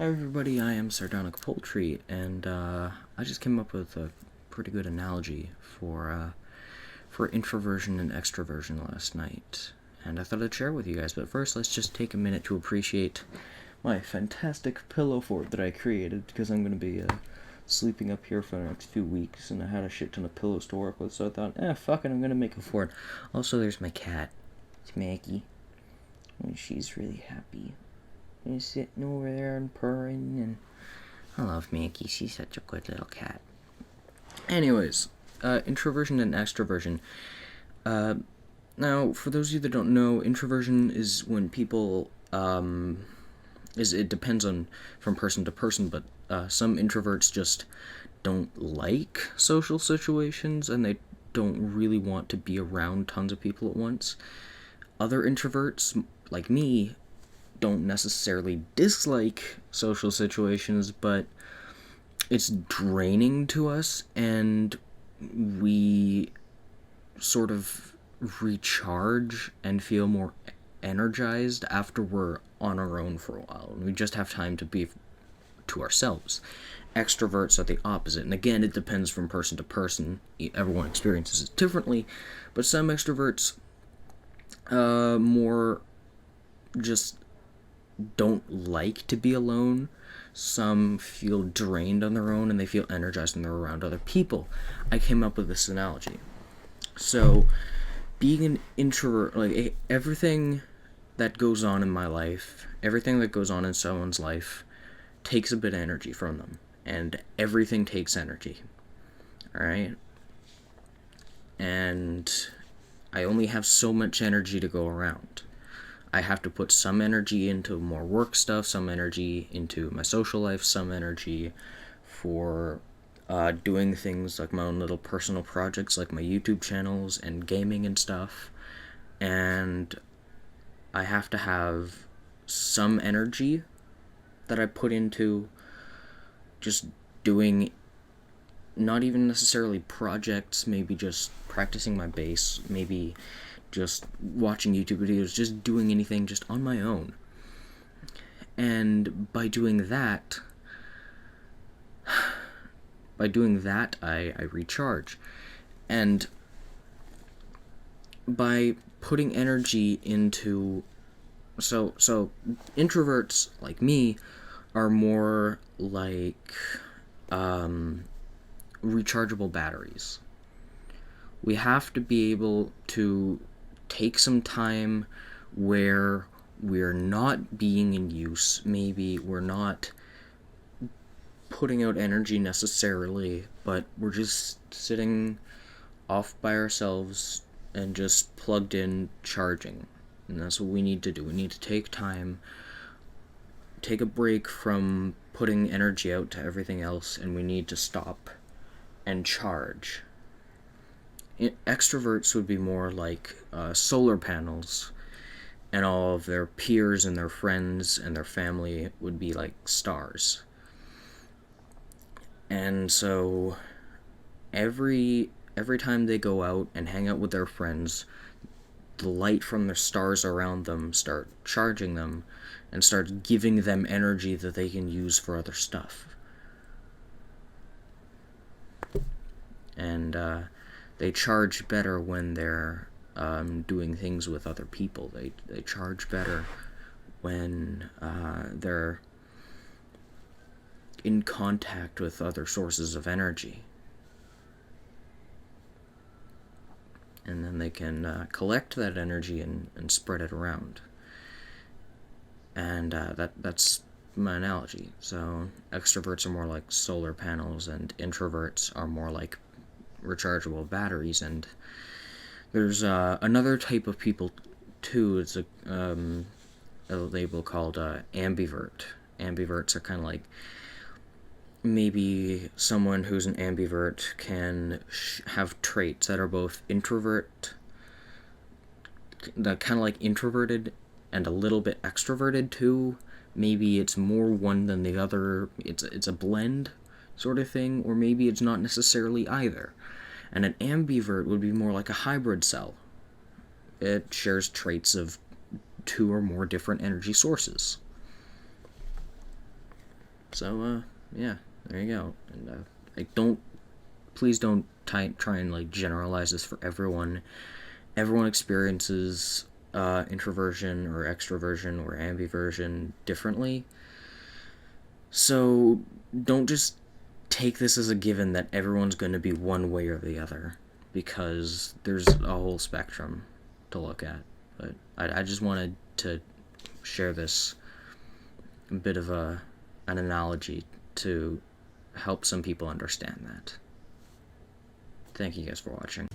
Hi everybody, I am Sardonic Poultry, and I just came up with a pretty good analogy for introversion and extroversion last night, and I thought I'd share with you guys. But first, let's just take a minute to appreciate my fantastic pillow fort that I created, because I'm going to be sleeping up here for the next few weeks, and I had a shit ton of pillows to work with, so I thought, fuck it, I'm going to make a fort. Also, there's my cat. It's Maggie, and she's really happy. He's sitting over there and purring, and I love Mickey. She's such a good little cat. Anyways, introversion and extroversion. Now, for those of you that don't know, introversion is when people it depends on from person to person, but some introverts just don't like social situations and they don't really want to be around tons of people at once. Other introverts, like me, don't necessarily dislike social situations, but it's draining to us, and we sort of recharge and feel more energized after we're on our own for a while, and we just have time to be to ourselves. Extroverts are the opposite, and again, it depends from person to person. Everyone experiences it differently, but some extroverts more just don't like to be alone. Some feel drained on their own and they feel energized when they're around other people. I came up with this analogy. So, being an introvert, like everything that goes on in my life, everything that goes on in someone's life takes a bit of energy from them. And everything takes energy. Alright? And I only have so much energy to go around. I have to put some energy into more work stuff, some energy into my social life, some energy for doing things like my own little personal projects like my YouTube channels and gaming and stuff. And I have to have some energy that I put into just doing not even necessarily projects, maybe just practicing my bass, maybe just watching YouTube videos, just doing anything just on my own. And by doing that, I recharge. And by putting energy into so introverts like me are more like rechargeable batteries. We have to be able to take some time where we're not being in use. Maybe we're not putting out energy necessarily, but we're just sitting off by ourselves and just plugged in charging. And that's what we need to do. We need to take time, take a break from putting energy out to everything else, and we need to stop and charge. Extroverts would be more like solar panels, and all of their peers and their friends and their family would be like stars. And so every time they go out and hang out with their friends, the light from the stars around them start charging them and start giving them energy that they can use for other stuff. And they charge better when they're doing things with other people. They charge better when they're in contact with other sources of energy. And then they can collect that energy and spread it around. And that's my analogy. So extroverts are more like solar panels, and introverts are more like rechargeable batteries. And there's another type of people too. It's a label called ambivert. Ambiverts are kind of like, maybe someone who's an ambivert can have traits that are both introvert, that kind of like introverted, and a little bit extroverted too. Maybe it's more one than the other. It's a blend sort of thing, or maybe it's not necessarily either. And an ambivert would be more like a hybrid cell. It shares traits of two or more different energy sources. So, yeah, there you go. And please don't try and like generalize this for everyone. Everyone experiences introversion or extroversion or ambiversion differently. So don't just take this as a given that everyone's going to be one way or the other, because there's a whole spectrum to look at. But I just wanted to share this bit of an analogy to help some people understand that. Thank you guys for watching.